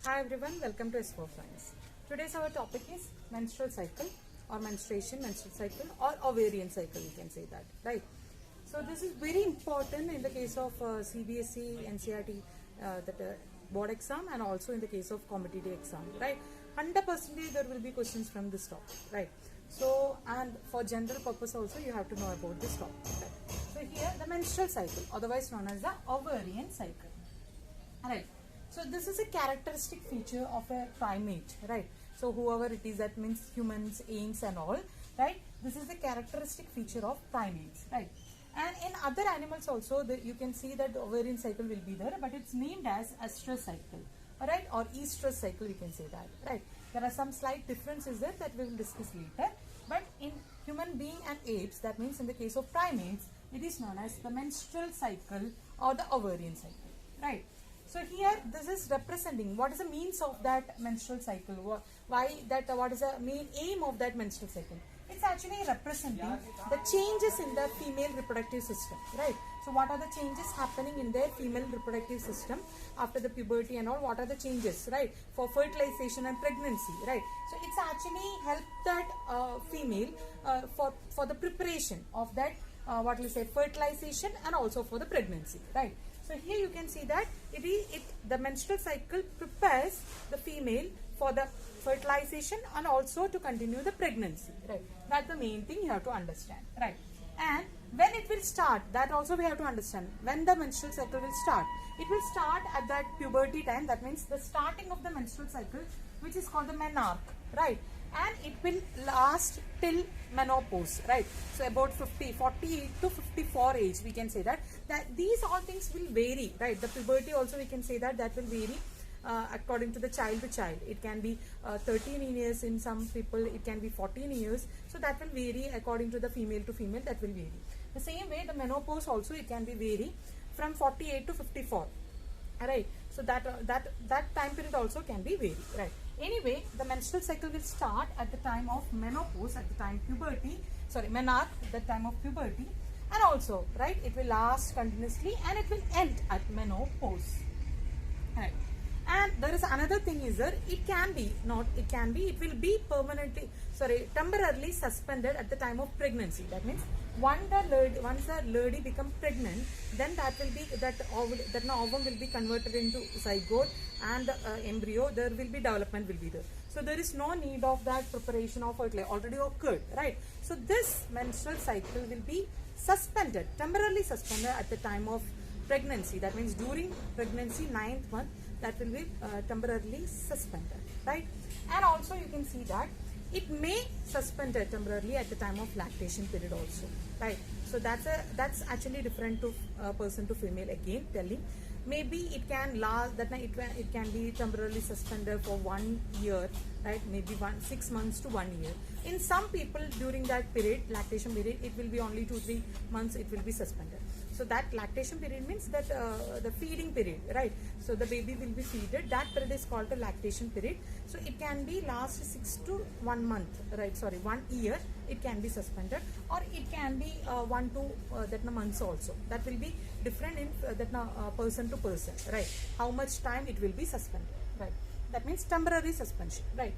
Hi everyone, welcome to S4 Science. Today's our topic is menstrual cycle or menstruation, menstrual cycle or ovarian cycle, you can say that, right? So this is very important in the case of CBSE, NCERT, board exam, and also in the case of competitive exam, right? 100% there will be questions from this topic, right? So, and for general purpose also you have to know about this topic, right? So here the menstrual cycle, otherwise known as the ovarian cycle. Alright, so this is a characteristic feature of a primate, right? So whoever it is, that means humans, apes and all, right? This is the characteristic feature of primates, right? And in other animals also, you can see that the ovarian cycle will be there, but it's named as estrous cycle, alright, or estrous cycle, we can say that, right? There are some slight differences there that we will discuss later, but in human being and apes, that means in the case of primates, it is known as the menstrual cycle or the ovarian cycle, right? So here this is representing what is the means of that menstrual cycle, why that, what is the main aim of that menstrual cycle. It's actually representing the changes in the female reproductive system, right? So what are the changes happening in their female reproductive system after the puberty and all, what are the changes, right, for fertilization and pregnancy, right? So it's actually helped that female for the preparation of that what we say fertilization and also for the pregnancy, right? So here you can see that the menstrual cycle prepares the female for the fertilization and also to continue the pregnancy, right? That's the main thing you have to understand, right? And when it will start, that also we have to understand. When the menstrual cycle will start, it will start at that puberty time. That means the starting of the menstrual cycle, which is called the menarche, right? And it will last till menopause, right? So about 48 to 54 age, we can say that these all things will vary, right? The puberty also we can say that will vary according to the child to child. It can be 13 years in some people, it can be 14 years. So that will vary according to the female to female, that will vary. The same way the menopause also, it can be vary from 48 to 54, right? So that time period also can be vary, right? Anyway, the menstrual cycle will start at the time of menopause, at the time menarche, the time of puberty, and also, right, it will last continuously and it will end at menopause, right? And there is another thing is that it will be temporarily suspended at the time of pregnancy. That means once the lady become pregnant, then that ovum will be converted into zygote and the embryo, there will be development will be there. So there is no need of that preparation of fertility, already occurred, right? So this menstrual cycle will be temporarily suspended at the time of pregnancy. That means during pregnancy, 9th month, that will be temporarily suspended, right? And also you can see that it may suspended temporarily at the time of lactation period also, right? So that's actually different to person to female, again telling. Maybe it can last, it can be temporarily suspended for 1 year, right? Maybe 6 months to 1 year. In some people during that period, lactation period, it will be only 2-3 months it will be suspended. So that lactation period means that the feeding period, right? So the baby will be feeded. That period is called the lactation period. So it can be last 6 to 1 month, right? 1 year. It can be suspended, or it can be 1 to months also. That will be different in person to person, right? How much time it will be suspended, right? That means temporary suspension, right?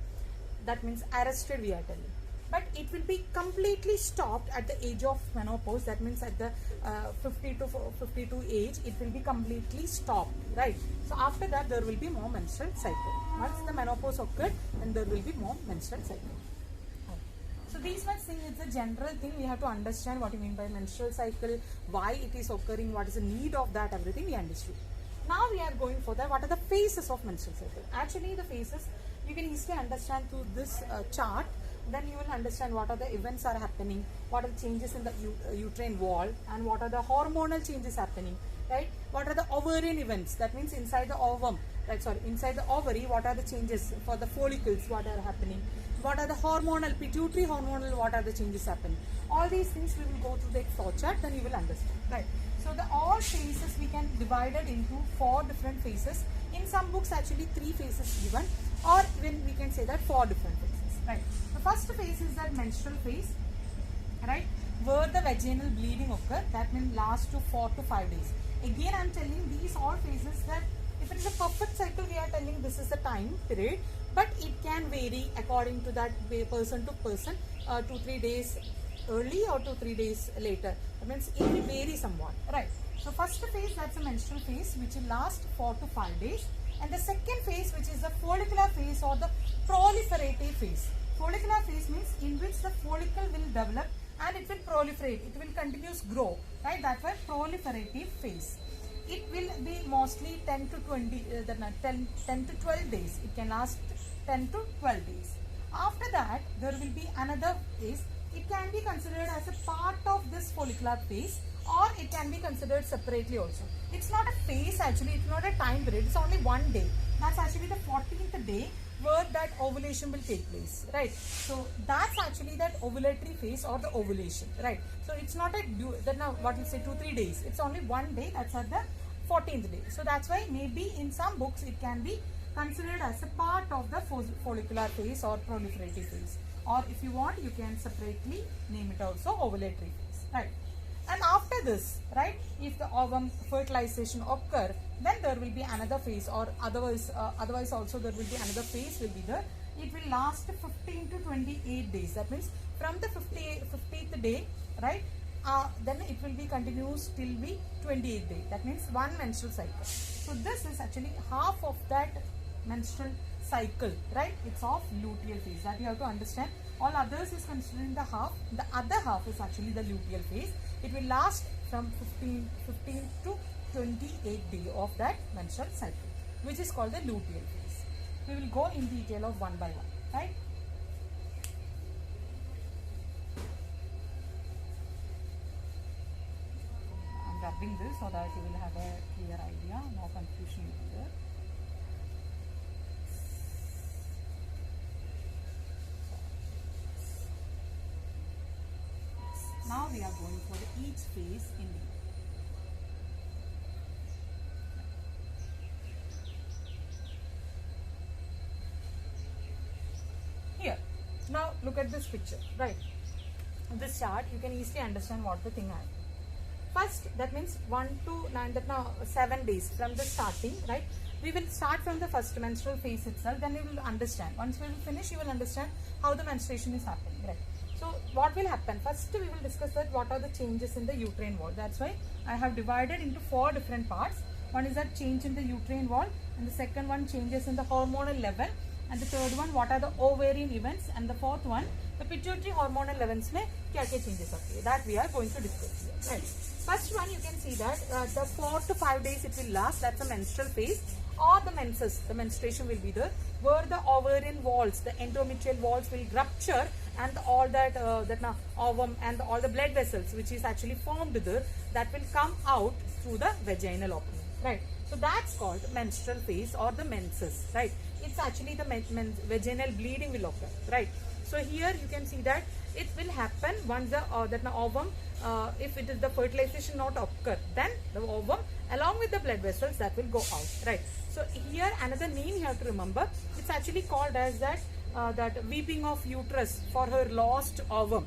That means arrested, we are telling. But it will be completely stopped at the age of menopause. That means at the 50 to 52 age, it will be completely stopped, right? So after that, there will be more menstrual cycle. Once the menopause occurred, then there will be more menstrual cycle. So these much thing is a general thing. We have to understand what you mean by menstrual cycle, why it is occurring, what is the need of that, everything we understood. Now we are going for that. What are the phases of menstrual cycle? Actually, the phases you can easily understand through this chart. Then you will understand what are the events are happening, what are the changes in the uterine wall, and what are the hormonal changes happening, right? What are the ovarian events? That means inside the ovum, inside the ovary, what are the changes for the follicles, what are happening? What are the hormonal, pituitary hormonal, what are the changes happening? All these things we will go through the flow chart, then you will understand, right? So all phases we can divide it into 4 different phases. In some books actually 3 phases given, or even we can say that 4 different phases, right? The first phase is that menstrual phase, right, where the vaginal bleeding occur. That means last to 4 to 5 days. Again I am telling these all phases that if it is a perfect cycle, we are telling this this is the time period, but it can vary according to that person to person, 2-3 days early or 2-3 days later. That means it will vary somewhat, right? So first phase, that's a menstrual phase, which will last 4 to 5 days, and the second phase, which is the follicular phase or the proliferative phase. Follicular phase means in which the follicle will develop and it will proliferate, it will continuously grow, right? That's why proliferative phase. It will be mostly 10 to 12 days. It can last 10 to 12 days. After that, there will be another phase. It can be considered as a part of this follicular phase, or it can be considered separately also. It's not a phase actually, it's not a time period, it's only one day. That's actually the 14th day where that ovulation will take place, right? So that's actually that ovulatory phase or the ovulation, right? So it's not a now what you say 2-3 days, it's only one day, that's at the 14th day. So that's why maybe in some books it can be considered as a part of the follicular phase or proliferative phase, or if you want you can separately name it also ovulatory phase, right? And after this, right, if the ovum fertilization occur, then there will be another phase, or otherwise also there will be another phase will be there. It will last 15 to 28 days. That means from the 50th day, right, then it will be continuous till the 28th day. That means one menstrual cycle. So this is actually half of that menstrual cycle, right? It's of luteal phase, that you have to understand. All others is considering the half. The other half is actually the luteal phase. It will last from 15 to 28 day of that menstrual cycle, which is called the luteal phase. We will go in detail of one by one, right? I'm rubbing this so that you will have a clear idea, no confusion will be there. Now we are going for each phase in detail. Here, now look at this picture, right? This chart, you can easily understand what the thing is. First, that means 1 to 9, that now 7 days from the starting, right? We will start from the first menstrual phase itself, then you will understand. Once we will finish, you will understand how the menstruation is happening, right? So what will happen? First we will discuss that what are the changes in the uterine wall. That's why I have divided into 4 different parts. One is that change in the uterine wall, and the second one changes in the hormonal level, and the third one what are the ovarian events, and the fourth one the pituitary hormonal levels mein kya changes are. That we are going to discuss here. Right. First one, you can see that the 4 to 5 days it will last. That's the menstrual phase or the menses. The menstruation will be there, where the ovarian walls, the endometrial walls will rupture, and all that ovum and all the blood vessels which is actually formed there, that will come out through the vaginal opening, right? So that's called menstrual phase or the menses, right? It's actually the vaginal bleeding will occur, right? So here you can see that it will happen once the ovum, if it is the fertilization not occur, then the ovum along with the blood vessels that will go out, right? So here another name you have to remember. It's actually called as that weeping of uterus for her lost ovum,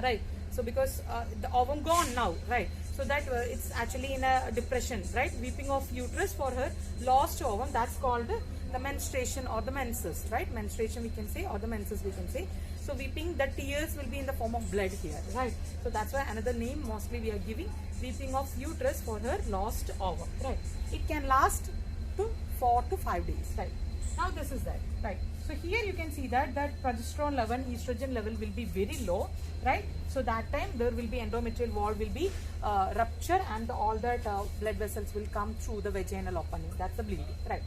right? So because the ovum gone now, right? So that it's actually in a depression, right? Weeping of uterus for her lost ovum. That's called the menstruation or the menses, right? Menstruation we can say, or the menses we can say. So weeping, the tears will be in the form of blood here, right? So that's why another name mostly we are giving, weeping of uterus for her lost ovum, right? It can last to 4 to 5 days, right? Now this is that, right? So here you can see that progesterone level, estrogen level will be very low, right? So that time there will be endometrial wall will be rupture, and all that blood vessels will come through the vaginal opening. That's the bleeding, right?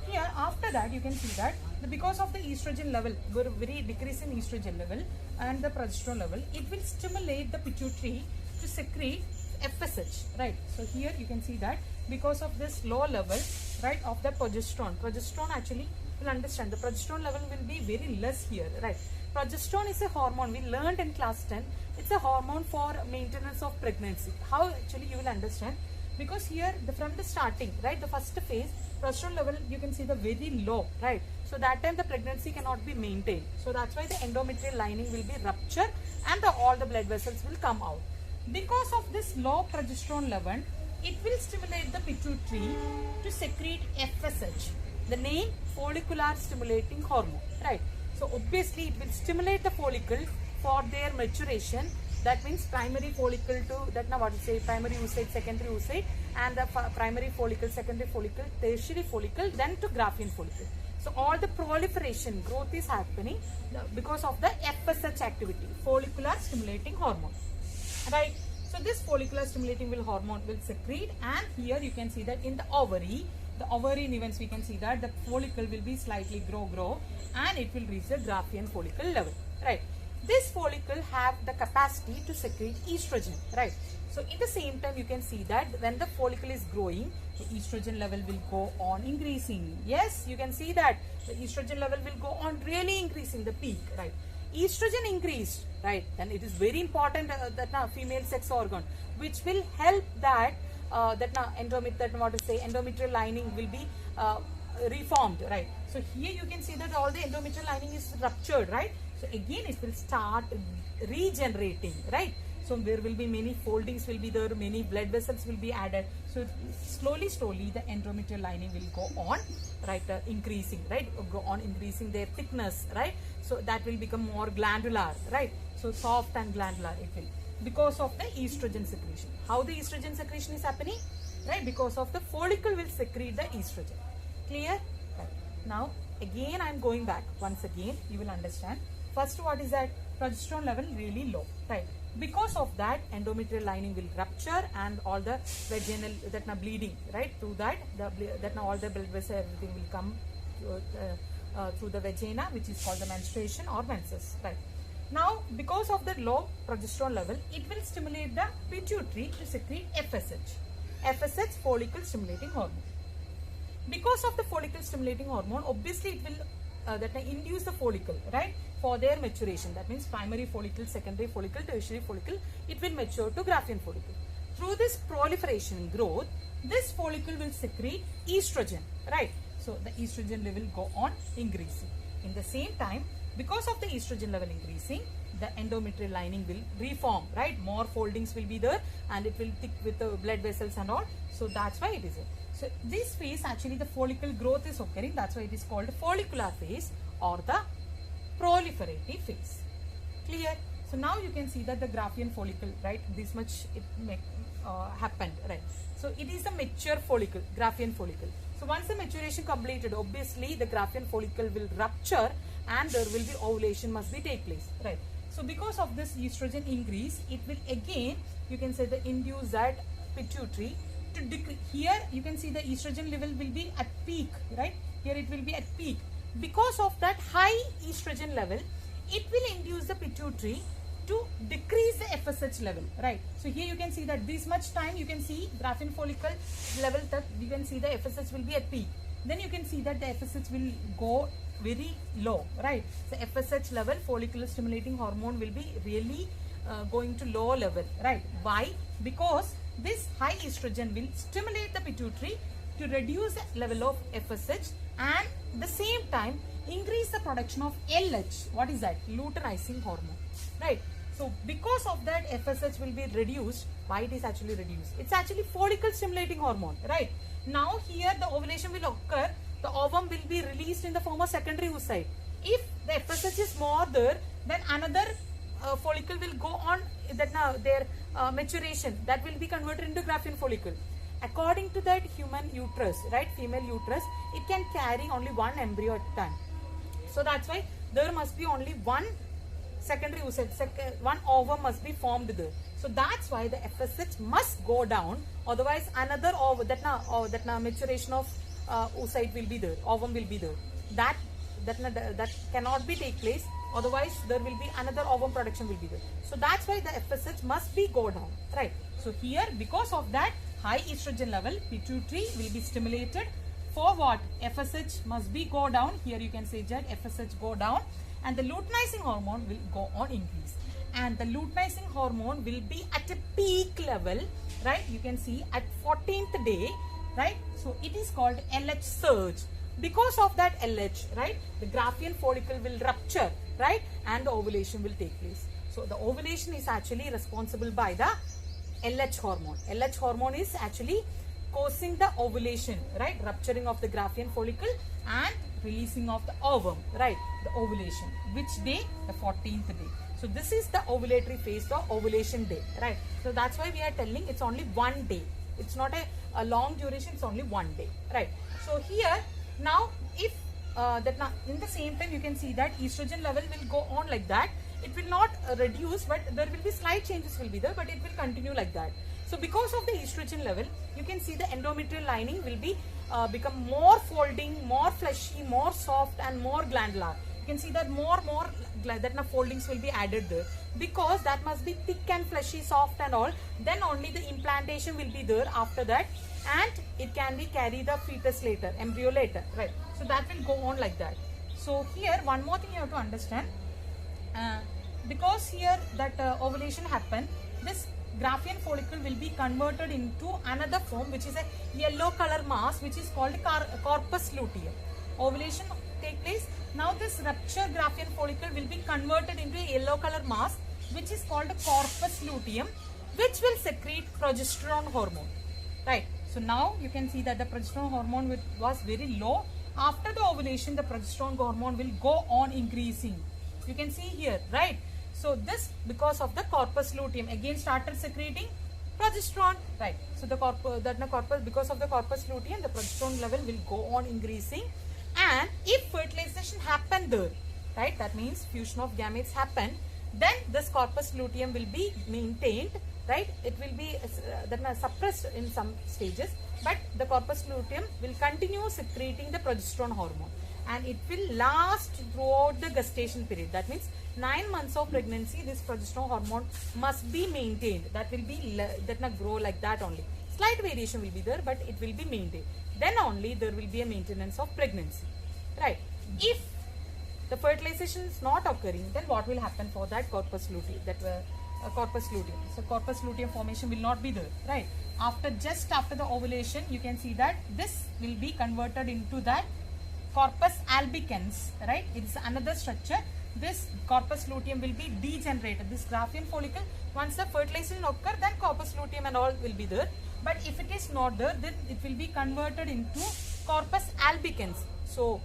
Here after that you can see that because of the estrogen level, very decrease in estrogen level and the progesterone level, it will stimulate the pituitary to secrete FSH, right? So here you can see that because of this low level, right, of the progesterone actually will understand the progesterone level will be very less here, right? Progesterone is a hormone, we learned in class 10. It's a hormone for maintenance of pregnancy. How actually you will understand, because here from the starting, right, the first phase, progesterone level you can see the very low, right? So that time the pregnancy cannot be maintained. So that's why the endometrial lining will be ruptured and all the blood vessels will come out. Because of this low progesterone level, it will stimulate the pituitary to secrete FSH. The name follicular stimulating hormone, right? So obviously it will stimulate the follicle for their maturation. That means primary follicle to that now what we say primary oocyte, secondary oocyte, and the primary follicle, secondary follicle, tertiary follicle, then to Graafian follicle. So all the proliferation growth is happening because of the FSH activity, follicular stimulating hormone, right? So this follicular stimulating hormone will secrete, and here you can see that in the ovarian events we can see that the follicle will be slightly grow and it will reach the Graafian follicle level, right? This follicle have the capacity to secrete estrogen, right? So in the same time you can see that when the follicle is growing, the estrogen level will go on increasing. Yes, you can see that the estrogen level will go on really increasing, the peak, right? Estrogen increased, right? Then it is very important that now female sex organ, which will help that endometrial lining will be reformed, right? So here you can see that all the endometrial lining is ruptured, right? So again it will start regenerating, right? So there will be many foldings will be there, many blood vessels will be added. So slowly the endometrial lining will go on, right, increasing, right, go on increasing their thickness, right? So that will become more glandular, right? So soft and glandular it will, because of the estrogen secretion. How the estrogen secretion is happening, right? Because of the follicle will secrete the estrogen. Clear? Right. Now again I am going back once again, you will understand. First, what is that? Progesterone level really low, right? Because of that, endometrial lining will rupture and all the vaginal bleeding, right? Through that, all the blood vessels, everything will come through the vagina, which is called the menstruation or menses, right? Now, because of the low progesterone level, it will stimulate the pituitary to secrete FSH. FSH, follicle stimulating hormone. Because of the follicle stimulating hormone, obviously it will induce the follicle, right, for their maturation. That means primary follicle, secondary follicle, tertiary follicle, it will mature to Graafian follicle. Through this proliferation and growth, this follicle will secrete estrogen, right? So the estrogen level go on increasing. In the same time, because of the estrogen level increasing, the endometrial lining will reform, right? More foldings will be there and it will thick with the blood vessels and all. So that's why it is there. So this phase actually the follicle growth is occurring. That's why it is called follicular phase or the proliferative phase. Clear? So now you can see that the Graafian follicle, right? This much it happened, right? So it is the mature follicle, Graafian follicle. So once the maturation completed, obviously the Graafian follicle will rupture and there will be ovulation must be take place, right? So because of this estrogen increase, it will again, you can say the induce that pituitary to decrease. Here you can see the estrogen level will be at peak, right? Here it will be at peak. Because of that high estrogen level, it will induce the pituitary to decrease the FSH level, right? So here you can see that this much time you can see Graafian follicle level that you can see the FSH will be at peak. Then you can see that the FSH will go very low, right? So FSH level, follicular stimulating hormone, will be really going to low level, right? Why? Because this high estrogen will stimulate the pituitary to reduce the level of FSH and the same time increase the production of LH. What is that? Luteinizing hormone, right? So because of that, FSH will be reduced. Why it is actually reduced? It's actually follicle stimulating hormone, right? Now here the ovulation will occur. The ovum will be released in the form of secondary oocyte. If the FSH is more there, then another follicle will go on that now their maturation, that will be converted into Graafian follicle. According to that human uterus, right, female uterus, it can carry only one embryo at a time. So that's why there must be only one secondary oocyte, one ovum must be formed there. So that's why the FSH must go down. Otherwise, another ovum that now maturation of oocyte will be there, ovum will be there. That cannot be take place. Otherwise, there will be another ovum production will be there. So that's why the FSH must be go down, right? So here, because of that high estrogen level, pituitary will be stimulated. For what? FSH must be go down. Here you can say that FSH go down, and the luteinizing hormone will go on increase. And the luteinizing hormone will be at a peak level, right? You can see at 14th day, right? So it is called LH surge. Because of that LH, right, the Graafian follicle will rupture, right, and the ovulation will take place. So the ovulation is actually responsible by the LH hormone. LH hormone is actually causing the ovulation, right? Rupturing of the Graafian follicle and releasing of the ovum, right? The ovulation. Which day? The 14th day. So this is the ovulatory phase, the ovulation day, right? So that's why we are telling it's only 1 day. It's not a long duration, it's only 1 day, right? So here, now if in the same time you can see that estrogen level will go on like that. It will not reduce, but there will be slight changes will be there, but it will continue like that. So because of the estrogen level, you can see the endometrial lining will be become more folding, more fleshy, more soft and more glandular. You can see that more foldings will be added there, because that must be thick and fleshy, soft and all. Then only the implantation will be there after that, and it can be carry the fetus later, embryo later, right? So that will go on like that. So here one more thing you have to understand. Because here that ovulation happen, this Graafian follicle will be converted into another form, which is a yellow color mass, which is called corpus luteum. Ovulation take place. Now this ruptured Graafian follicle will be converted into a yellow color mass, which is called corpus luteum, which will secrete progesterone hormone, right? So now you can see that the progesterone hormone was very low. After the ovulation, the progesterone hormone will go on increasing. You can see here, right? So this, because of the corpus luteum, again started secreting progesterone, right? So the because of the corpus luteum, the progesterone level will go on increasing. And if fertilization happened there, right, that means fusion of gametes happen, then this corpus luteum will be maintained, right? It will be suppressed in some stages, but the corpus luteum will continue secreting the progesterone hormone, and it will last throughout the gestation period. That means 9 months of pregnancy, this progesterone hormone must be maintained. That will be grow like that only. Slight variation will be there, but it will be maintained. Then only there will be a maintenance of pregnancy, right? If the fertilization is not occurring, then what will happen for that corpus luteum? Corpus luteum. So corpus luteum formation will not be there, right? Just after the ovulation, you can see that this will be converted into that corpus albicans, right? It is another structure. This corpus luteum will be degenerated. This Graafian follicle, once the fertilization occur, then corpus luteum and all will be there. But if it is not there, then it will be converted into corpus albicans. So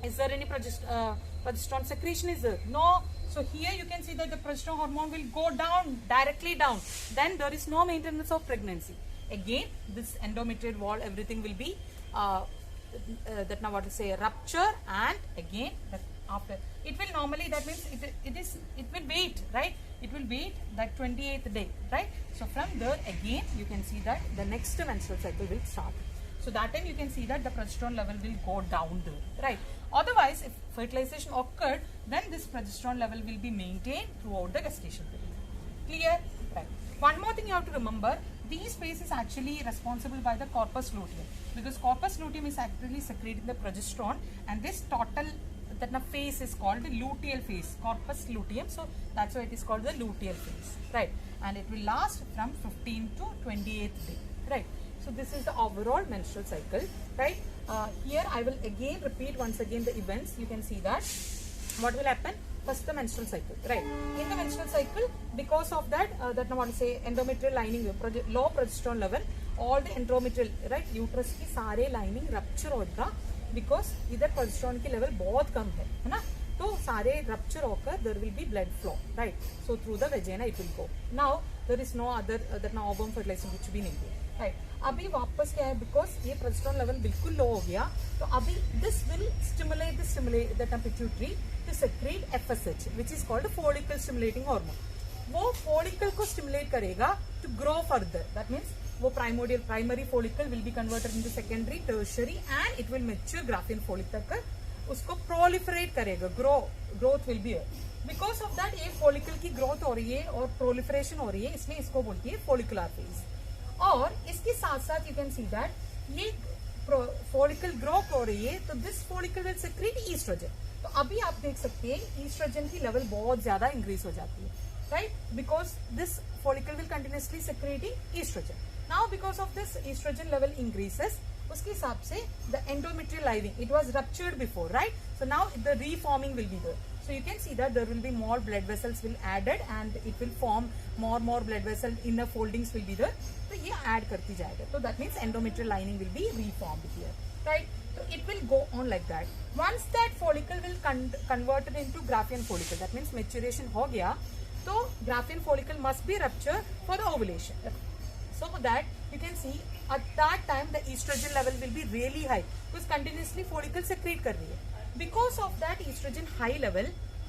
is there any progesterone secretion is there? No. So here you can see that the progesterone hormone will go down, directly down. Then there is no maintenance of pregnancy. Again, this endometrial wall, everything will be rupture, and again after it will normally, that means it will wait, right? It will wait that 28th day, right? So from there again you can see that the next menstrual cycle will start. So that time you can see that the progesterone level will go down there, right? Otherwise, if fertilization occurred, then this progesterone level will be maintained throughout the gestation period. Clear? Right. One more thing you have to remember, this phase is actually responsible by the corpus luteum, because corpus luteum is actually secreting the progesterone, and this total phase is called the luteal phase, corpus luteum. So that's why it is called the luteal phase, right? And it will last from 15th to 28th day, right? So this is the overall menstrual cycle, right? Here I will again repeat once again the events. You can see that what will happen. First, the menstrual cycle, right? In the menstrual cycle, because of that, endometrial lining, low progesterone level, all the endometrial, right, uterus की सारे lining rupture होगा, because इधर progesterone की level बहुत कम है ना? तो सारे rupture होकर there will be blood flow, right? So through the vagina it will go. Now there is no other ovum fertilization which भी नहीं है, right? अभी वापस क्या है, because ये progesterone level बिल्कुल low हो गया, तो अभी this will stimulate the pituitary to secrete FSH, which is called follicle stimulating hormone. वो follicle को stimulate करेगा to grow further. That means वो primary follicle will be converted into secondary, tertiary, and it will mature Graafian follicle तक उसको proliferate करेगा, growth will be here. Because of that ये follicle की growth हो रही है और proliferation हो रही है, इसलिए इसको बोलती है follicular phase. और इसके साथ साथ you can see that ये follicle grow हो रही है, तो this follicle will secrete estrogen. तो अभी आप देख सकते हैं estrogen की level बहुत ज़्यादा increase हो जाती है, right? Because this follicle will continuously secreting estrogen. Now because of this estrogen level increases, उसके हिसाब से the endometrial lining, it was ruptured before, right? So now the reforming will be there. So you can see that there will be more blood vessels will added and it will form more blood vessel, inner foldings will be there. So ये add करती जाएगा. So that means endometrial lining will be reformed here, right? So it will go on like that. Once that follicle will converted into Graafian follicle, that means maturation हो गया, तो Graafian follicle must be ruptured for the ovulation. So that you can see at that time the estrogen level will be really high because continuously follicle secrete कर रही है. Because of that estrogen high level,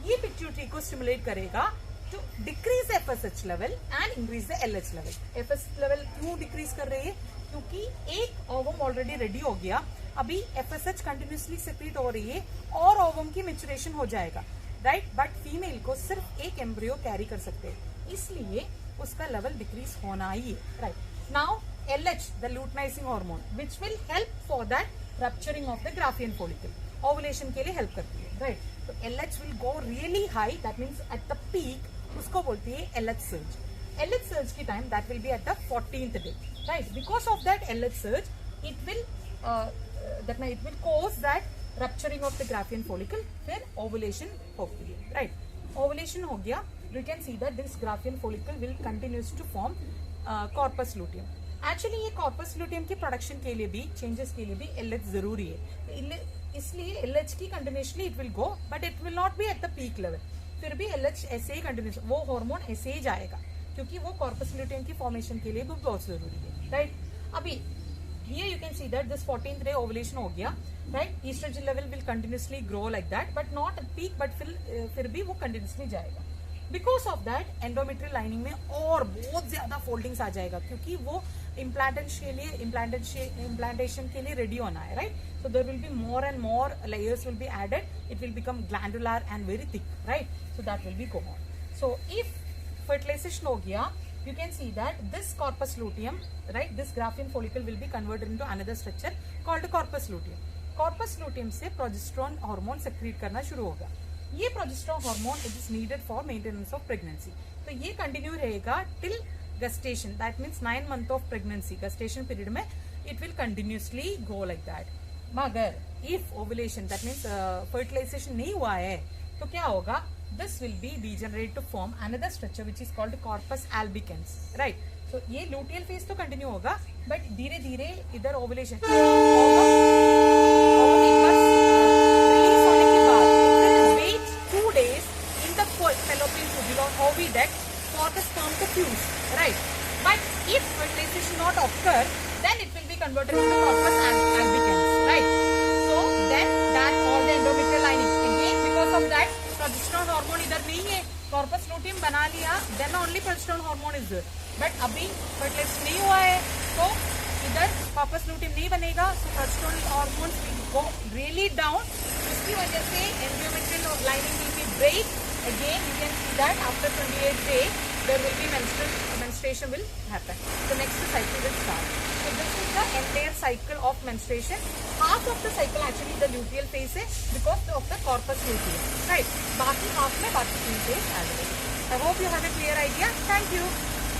ये pituitary को stimulate करेगा to decrease the FSH level and increase the LH level. FSH level क्यों decrease कर रही है? क्योंकि एक ovum already ready हो गया, अभी FSH continuously secrete हो रही है और ovum की maturation हो जाएगा, right? But female को सिर्फ एक embryo carry कर सकते हैं, इसलिए उसका level decrease होना ही है, right? Now LH, the luteinizing hormone, which will help for that rupturing of the Graafian follicle. Ovulation के लिए help करती है, right? तो LH will go really high, that means at the peak, उसको बोलती है LH surge. LH surge की time that will be at the 14th day, right? Because of that LH surge, it will cause that rupturing of the Graafian follicle, फिर ovulation होती है, right? Ovulation हो गया, you can see that this Graafian follicle will continues to form corpus luteum. Actually ये corpus luteum की production के लिए भी, changes के लिए भी LH जरूरी है, इसलिए LH की continuously it will go, but it will not be at the peak level. फिर भी LH ऐसे ही continuous, वो hormone ऐसे ही जाएगा, क्योंकि वो corpus luteum की formation के लिए भी बहुत जरूरी है, right? अभी here you can see that this 14th day ovulation हो गया, right? Estrogen level will continuously grow like that, but not at peak, but फिर भी वो continuously जाएगा. Because of that endometrial lining में और बहुत ज्यादा foldings आ जाएगा, क्योंकि वो implantation के लिए ready होना है, right? So there will be more and more layers will be added. It will become glandular and very thick, right? So that will be go on. So if fertilization हो गया, you can see that this corpus luteum, right? This Graafian follicle will be converted into another structure called corpus luteum. Corpus luteum से progesterone hormone secrete करना शुरू होगा. ये progesterone hormone it is needed for maintenance of pregnancy. तो ये continue रहेगा till gestation. That means 9 months of pregnancy. Gestation period में it will continuously go like that. मगर if ovulation, that means fertilization नहीं हुआ है, तो क्या होगा? This will be degenerate to form another structure which is called corpus albicans, right? So ये luteal phase तो continue होगा, but धीरे धीरे इधर ovulation fallopian tubule or oviduct for the sperm to fuse, right? But if fertilization not occur, then it will be converted into corpus albicans, right? So then that all the endometrial lining again because of that progesterone hormone इधर नहीं है, corpus luteum बना लिया, then only progesterone hormone is there. But अभी fertilization नहीं हुआ है, तो इधर corpus luteum नहीं बनेगा, so progesterone hormones will go really down. इसकी वजह से endometrial lining will be break. Again, you can see that after 28 days, there will be menstruation will happen. So next cycle will start. So this is the entire cycle of menstruation. Half of the cycle actually the luteal phase है because of the corpus luteum, right? बाकी half में बाकी 3 days added. I hope you have a clear idea. Thank you.